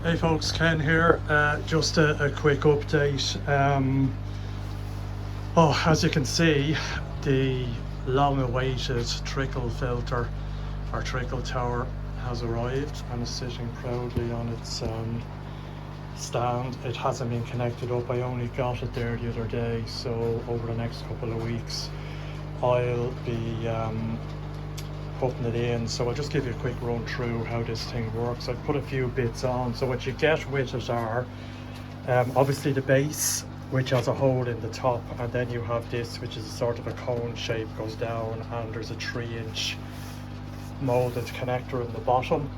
Hey folks, Ken here. Just a quick update. As you can see, the long-awaited trickle filter or trickle tower has arrived and is sitting proudly on its stand. It hasn't been connected up. I only got it there the other day, so over the next couple of weeks I'll be putting it in. So I'll just give you a quick run through how this thing works. I've put a few bits on. So what you get with it are obviously the base, which has a hole in the top, and then you have this, which is sort of a cone shape, goes down, and there's a 3-inch molded connector in the bottom.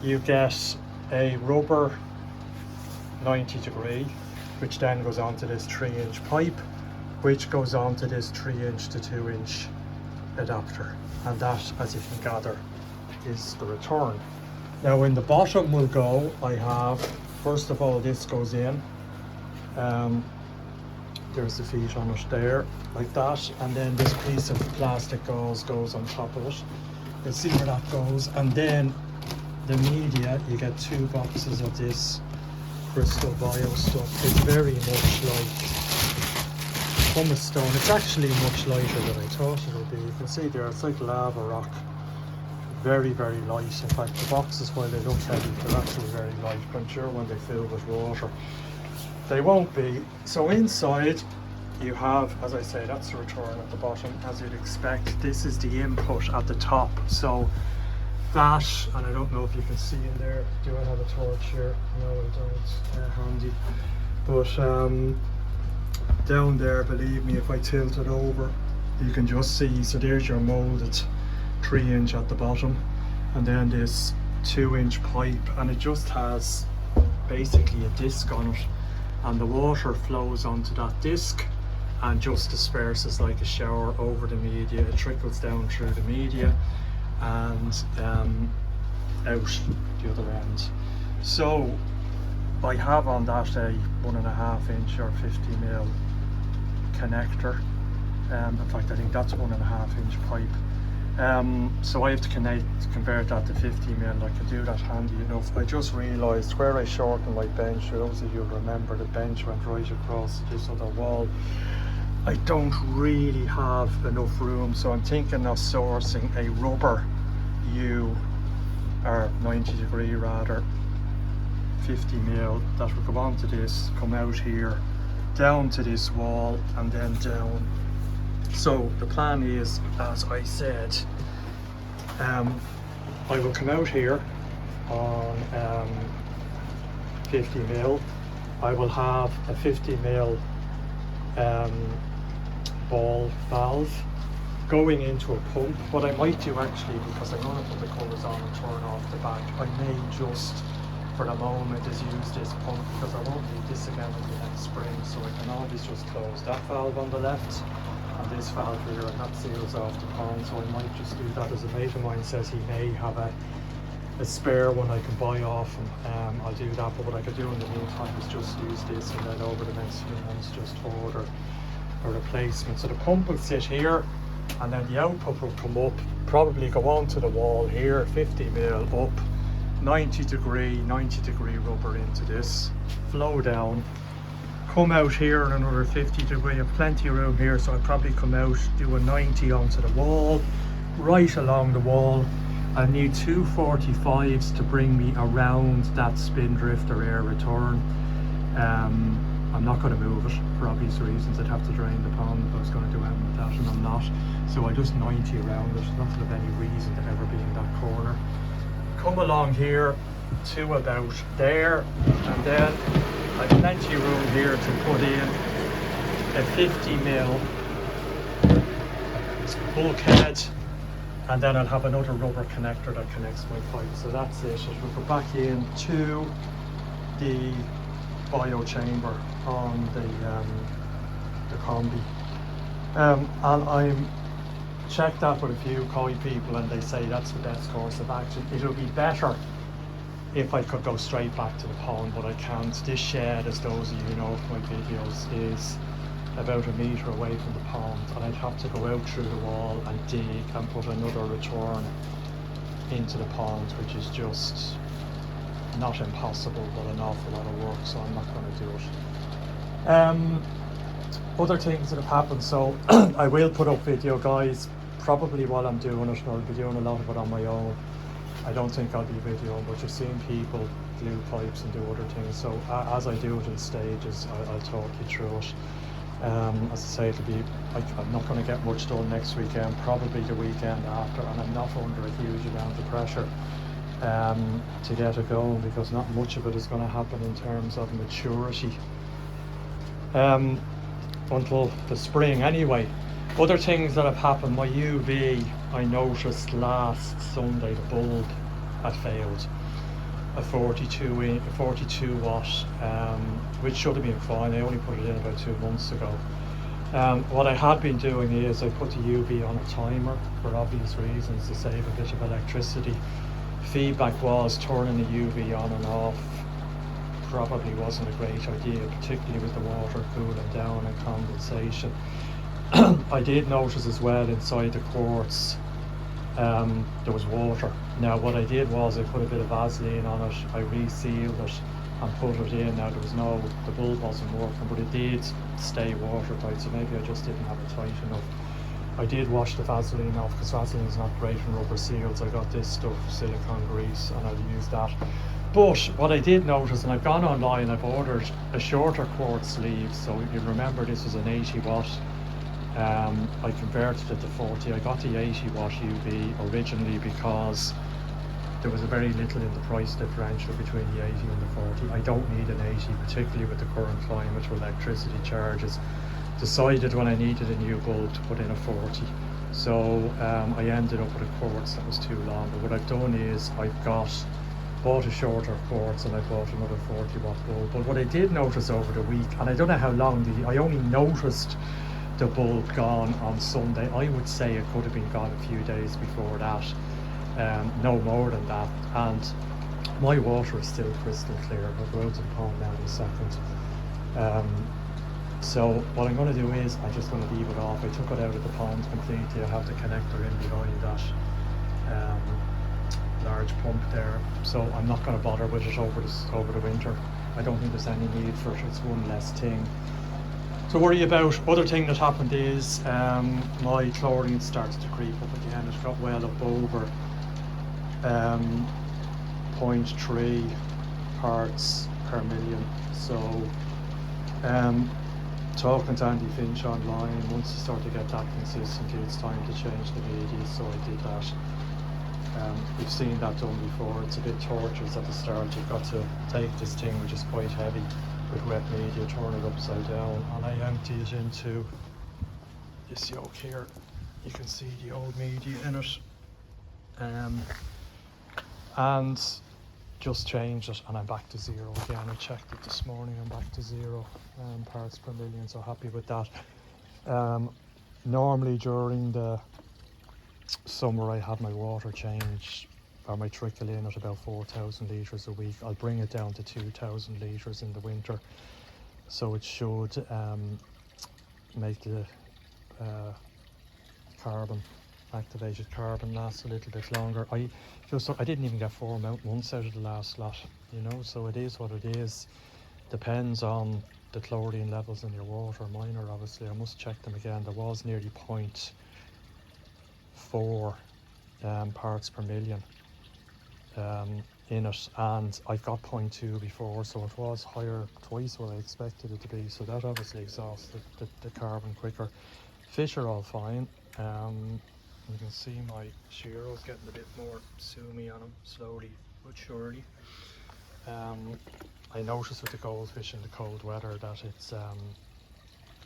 You get a rubber 90 degree, which then goes onto this 3-inch pipe, which goes onto this 3-inch to 2-inch adapter, and that, as you can gather, is the return. Now in the bottom will go, I have, first of all, this goes in, there's the feet on it there, like that, and then this piece of plastic goes on top of it. You'll see where that goes, and then the media, you get 2 boxes of this crystal bio stuff. It's very much like pumice stone. It's actually much lighter than I thought it would be. You can see there, it's like lava rock. Very, very light. In fact, the boxes, while they look heavy, they're actually very light. But I'm sure when they fill with water, they won't be. So inside, you have, as I say, that's the return at the bottom, as you'd expect. This is the input at the top. So that, and I don't know if you can see in there, do I have a torch here? No, I don't, handy. But down there, believe me, if I tilt it over, you can just see, so there's your molded 3-inch at the bottom, and then this 2-inch pipe, and it just has basically a disc on it, and the water flows onto that disc and just disperses like a shower over the media. It trickles down through the media and out the other end. So I have on that a 1.5-inch or 50mm connector. In fact, I think that's a 1.5-inch pipe. So I have to convert that to 50mm. I can do that handy enough. I just realised where I shortened my bench, for those of you who remember, the bench went right across this other wall. I don't really have enough room, so I'm thinking of sourcing a rubber U, or 90 degree rather, 50mm, that will go onto this, come out here, down to this wall, and then down. So the plan is, as I said, I will come out here on 50mm. I will have a 50mm ball valve going into a pump. What I might do actually, because I'm going to put the colours on and turn off the back, I may just, for the moment, is use this pump, because I won't need this again in the next spring. So I can always just close that valve on the left and this valve here, and that seals off the pond. So I might just do that. As a mate of mine says, he may have a spare one I can buy off, and I'll do that. But what I could do in the meantime is just use this, and then over the next few months just order a replacement. So the pump will sit here, and then the output will come up, probably go onto the wall here, 50mm up, 90 degree rubber into this, flow down, come out here on another 50 degree. I have plenty of room here, so I'll probably come out, do a 90 onto the wall, right along the wall. I need 2 45s to bring me around that spindrift or air return. I'm not going to move it for obvious reasons. I'd have to drain the pond if I was going to do anything with that, and I'm not. So I just 90 around it, nothing of any reason to ever be in that corner. Come along here to about there, and then I've plenty of room here to put in a 50mm bulkhead, and then I'll have another rubber connector that connects my pipe. So that's it. It will go back into the bio chamber on the combi. And I'm checked that with a few koi people, and they say that's the best course of action. It'll be better if I could go straight back to the pond, but I can't. This shed, as those of you know from my videos, is about 1 metre away from the pond, and I'd have to go out through the wall and dig and put another return into the pond, which is just not impossible, but an awful lot of work, so I'm not going to do it. Other things that have happened, so I will put up video, guys, probably while I'm doing it, and I'll be doing a lot of it on my own. I don't think I'll be videoing, but you're seeing people glue pipes and do other things, so as I do it in stages, I'll talk you through it. As I say, I'm not going to get much done next weekend, probably the weekend after, and I'm not under a huge amount of pressure to get it going, because not much of it is going to happen in terms of maturity until the spring anyway. Other things that have happened, my UV, I noticed last Sunday the bulb had failed. A 42 watt, which should have been fine. I only put it in about 2 months ago. What I had been doing is I put the UV on a timer for obvious reasons, to save a bit of electricity. Feedback was turning the UV on and off probably wasn't a great idea, particularly with the water cooling down and condensation. I did notice as well inside the quartz there was water. Now what I did was I put a bit of Vaseline on it, I resealed it and put it in. Now the bulb wasn't working, but it did stay watertight, so maybe I just didn't have it tight enough. I did wash the Vaseline off, because Vaseline is not great in rubber seals. I got this stuff, silicone grease, and I'll use that. But what I did notice, and I've gone online, I've ordered a shorter quartz sleeve. So you remember this was an 80 watt. I converted it to 40. I got the 80 watt UV originally because there was a very little in the price differential between the 80 and the 40. I don't need an 80, particularly with the current climate with electricity charges. Decided when I needed a new bulb to put in a 40. So I ended up with a quartz that was too long. But what I've done is I've bought a shorter quartz, and I bought another 40 watt bulb. But what I did notice over the week, and I don't know how long, I only noticed the bulb gone on Sunday. I would say it could have been gone a few days before that, no more than that. And my water is still crystal clear. I'll go out to the pond now in a second. So what I'm going to do is I'm just going to leave it off. I took it out of the pond completely. I have the connector in behind that large pump there, so I'm not going to bother with it over the winter. I don't think there's any need for it. It's one less thing to worry about. Other thing that happened is my chlorine started to creep up again. It got well up over 0.3 parts per million. So talking to Andy Finch online, once you start to get that consistently, it's time to change the media. So I did that. We've seen that done before. It's a bit torturous at the start. You've got to take this thing, which is quite heavy, with wet media, turn it upside down, and I empty it into this yoke here. You can see the old media in it, and just change it, and I'm back to zero again. I checked it this morning, I'm back to 0 parts per million, so happy with that. Normally during the summer I have my water changed, or my trickle in, at about 4,000 litres a week. I'll bring it down to 2,000 litres in the winter, so it should make the activated carbon last a little bit longer. I didn't even get 4 months out of the last lot, so it is what it is. Depends on the chlorine levels in your water. Mine are obviously, I must check them again. There was nearly 0.4 parts per million in it, and I've got 0.2 before, so it was higher, twice what I expected it to be. So that obviously exhausted the carbon quicker. Fish are all fine. You can see my Shiro's getting a bit more zoomy on them, slowly but surely. I noticed with the goldfish in the cold weather that it's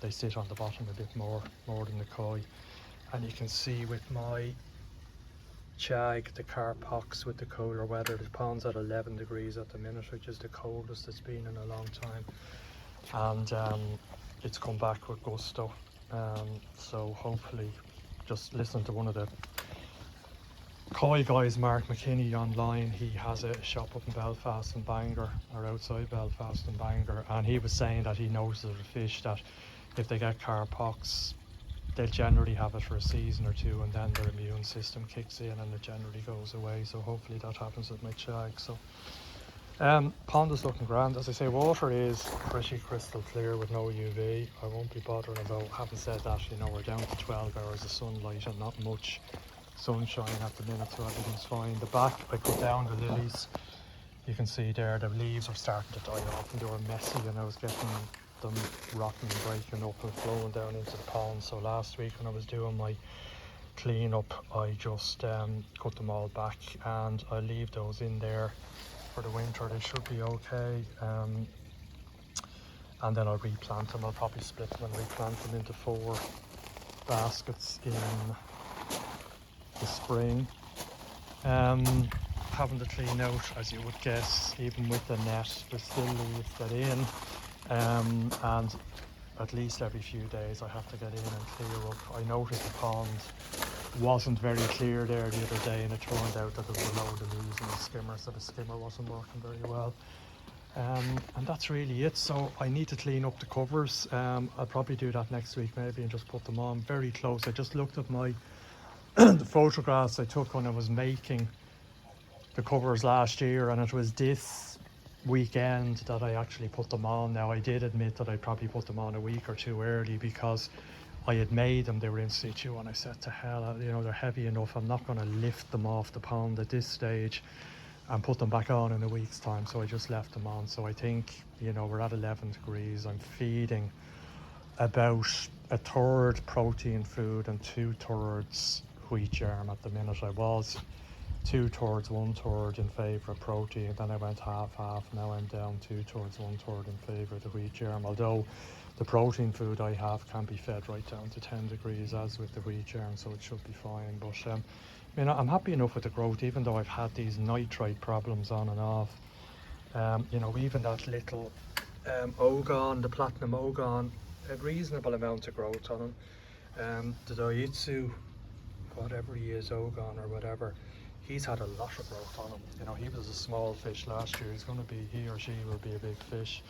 they sit on the bottom a bit more than the koi. And you can see with my chag, the carp pox with the colder weather. The pond's at 11 degrees at the minute, which is the coldest it's been in a long time. And it's come back with gusto. So hopefully, just listen to one of the koi guys, Mark McKinney, online. He has a shop up in Belfast and Bangor, or outside Belfast and Bangor, and he was saying that he notices with fish that if they get carp pox, they'll generally have it for a season or two, and then their immune system kicks in and it generally goes away. So hopefully that happens with my chag. So Pond is looking grand. As I say, water is pretty crystal clear with no UV. I won't be bothering about. Having said that, you know, we're down to 12 hours of sunlight and not much sunshine at the minute, so everything's fine. The back, I cut down the lilies. You can see there the leaves are starting to die off and they were messy, and I was getting them rotten and breaking up and flowing down into the pond. So last week when I was doing my clean up, I just cut them all back, and I leave those in there for the winter. They should be okay, and then I'll replant them. I'll probably split them and replant them into 4 baskets in the spring. Having to clean out, as you would guess, even with the net, there's still leaves get in, and at least every few days I have to get in and clear up. I noticed the pond wasn't very clear there the other day, and it turned out that there was a load of leaves in the skimmer, so the skimmer wasn't working very well. And that's really it. So I need to clean up the covers. I'll probably do that next week maybe and just put them on very close. I just looked at my the photographs I took when I was making the covers last year, and it was this weekend that I actually put them on. Now I did admit that I probably put them on a week or 2 early because I had made them, they were in situ, and I said to hell, you know, they're heavy enough, I'm not going to lift them off the pond at this stage and put them back on in a week's time, so I just left them on. So I think, you know, we're at 11 degrees. I'm feeding about 1/3 protein food and 2/3 wheat germ at the minute. I was 2/3, 1/3 in favour of protein, then I went half-half. Now I'm down 2/3, 1/3 in favour of the wheat germ, although the protein food I have can be fed right down to 10 degrees as with the wheat germ, so it should be fine. But I mean, I'm happy enough with the growth, even though I've had these nitrite problems on and off. You know, even that little Ogon, the platinum Ogon, a reasonable amount of growth on him. The Daiitsu, whatever he is, Ogon or whatever, he's had a lot of growth on him. You know, he was a small fish last year. He's going to be, he or she will be a big fish.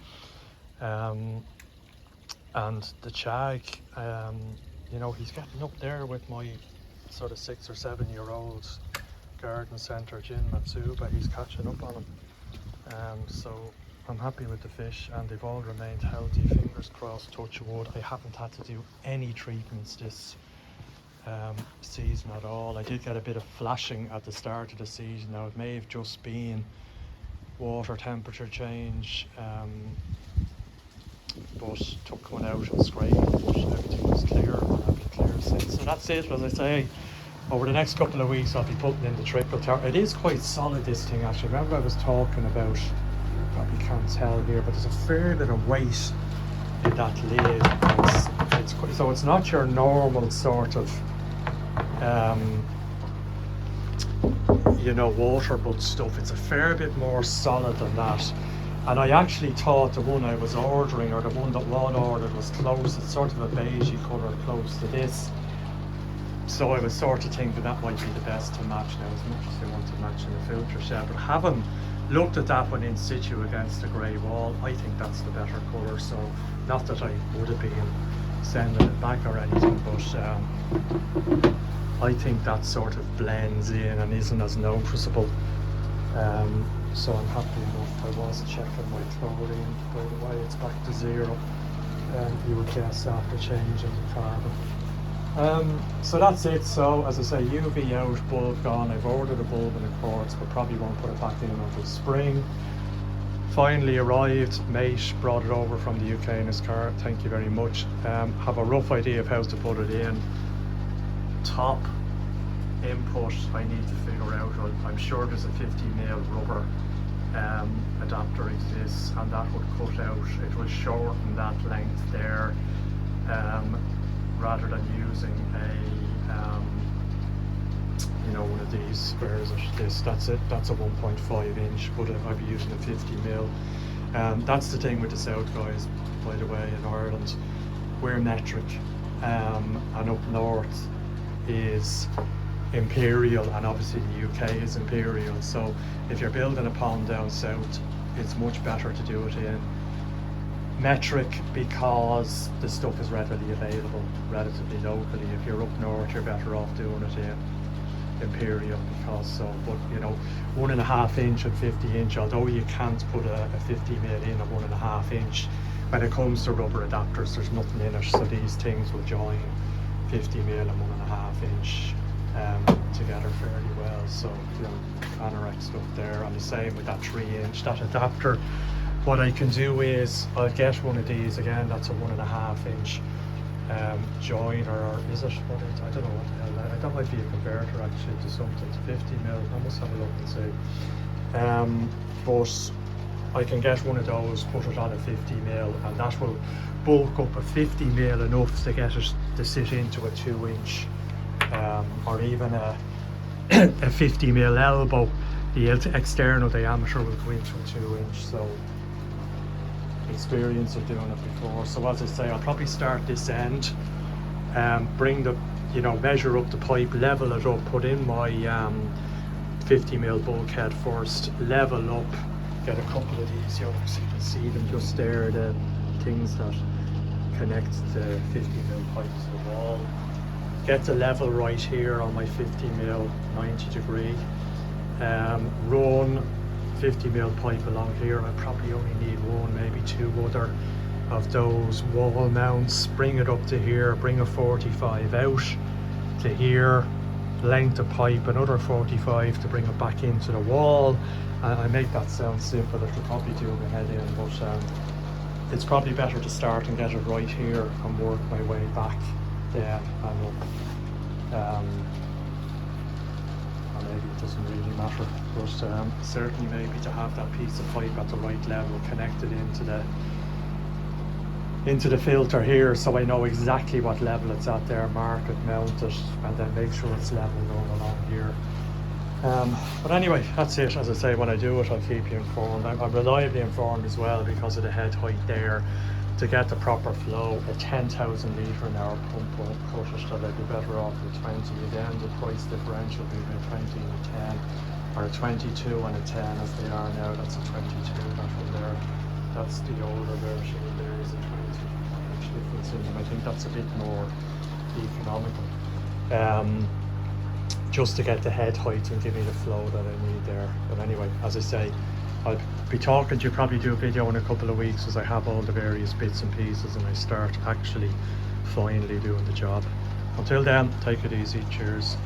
And the Chag, you know, he's getting up there with my sort of 6 or 7 year old garden centre Jin Matsuba. He's catching up on him. So I'm happy with the fish, and they've all remained healthy, fingers crossed, touch wood. I haven't had to do any treatments this season at all. I did get a bit of flashing at the start of the season. Now it may have just been water temperature change, but took one out and scraped, but everything was clear, and I've been clear since. So that's it. As I say, over the next couple of weeks I'll be putting in the Trickle. It is quite solid, this thing, actually. Remember I was talking about, you probably can't tell here, but there's a fair bit of weight in that lid. It's quite, so it's not your normal sort of you know, water bud stuff. It's a fair bit more solid than that. And I actually thought the one I was ordering, or the one that Juan ordered, was close. It's sort of a beigey colour close to this. So I was sort of thinking that might be the best to match now, as much as they want to match in the filter shell. But having looked at that one in situ against the grey wall, I think that's the better colour. So not that I would have been sending it back or anything, but I think that sort of blends in and isn't as noticeable. So I'm happy enough. I was checking my chlorine, by the way, it's back to 0. You would guess after changing the carbon. So that's it. So as I say, UV out, bulb gone. I've ordered a bulb in a quartz, but probably won't put it back in until spring. Finally arrived, mate brought it over from the UK in his car, thank you very much. Have a rough idea of how to put it in. Top input I need to figure out. I'm sure there's a 50mm rubber adapter exists, and that would cut out, it will shorten that length there, rather than using a you know, one of these. Where is it? That's it. That's a 1.5 inch, but I'll be using a 50mm. That's the thing with the South, guys, by the way. In Ireland we're metric, and up north is imperial, and obviously the UK is imperial. So if you're building a pond down south, it's much better to do it in metric, because the stuff is readily available relatively locally. If you're up north, you're better off doing it Imperial, because so, but you know, 1.5 inch and 50 inch, although you can't put a 50 mil in a 1.5 inch, when it comes to rubber adapters, there's nothing in it, so these things will join 50 mil and 1.5 inch together fairly well. So, you know, anorak stuff there, and the same with that 3 inch, that adapter. What I can do is I'll get one of these again, that's a 1.5 inch join, or is it, what is, I don't know what the hell that might be a converter actually to something, to 50 mil. I must have a look and see. But I can get one of those, put it on a 50 mil, and that will bulk up a 50 mil enough to get it to sit into a 2 inch, or even a 50 mil elbow. The external diameter will go into a 2 inch. So experience of doing it before. So as I say, I'll probably start this end, bring the, you know, measure up the pipe, level it up, put in my 50 mil bulkhead first, level up, get a couple of these, you know, so you can see them just there, the things that connect the 50 mil pipe to the wall. Get the level right here on my 50 mil 90 degree, run 50 mil pipe along here. I probably only need one, maybe two other of those wall mounts. Bring it up to here, bring a 45 out to here, length of pipe, another 45 to bring it back into the wall. I make that sound simple, it'll probably do my head in, but it's probably better to start and get it right here and work my way back down and up. Maybe it doesn't really matter, but certainly maybe to have that piece of pipe at the right level connected into the filter here, so I know exactly what level it's at there, mark it, mount it, and then make sure it's level going along here. But anyway, that's it. As I say, when I do it, I'll keep you informed. I'm reliably informed as well because of the head height there. To get the proper flow, a 10,000 litre an hour pump won't cut it, that I'd be better off with 20. Again, the price differential between a 20 and a 10, or a 22 and a 10 as they are now. That's a 22, that one there. That's the older version, there is a 20 inch difference in them. I think that's a bit more economical. Just to get the head height and give me the flow that I need there. But anyway, as I say, I'll be talking to you, probably do a video in a couple of weeks as I have all the various bits and pieces and I start actually finally doing the job. Until then, take it easy. Cheers.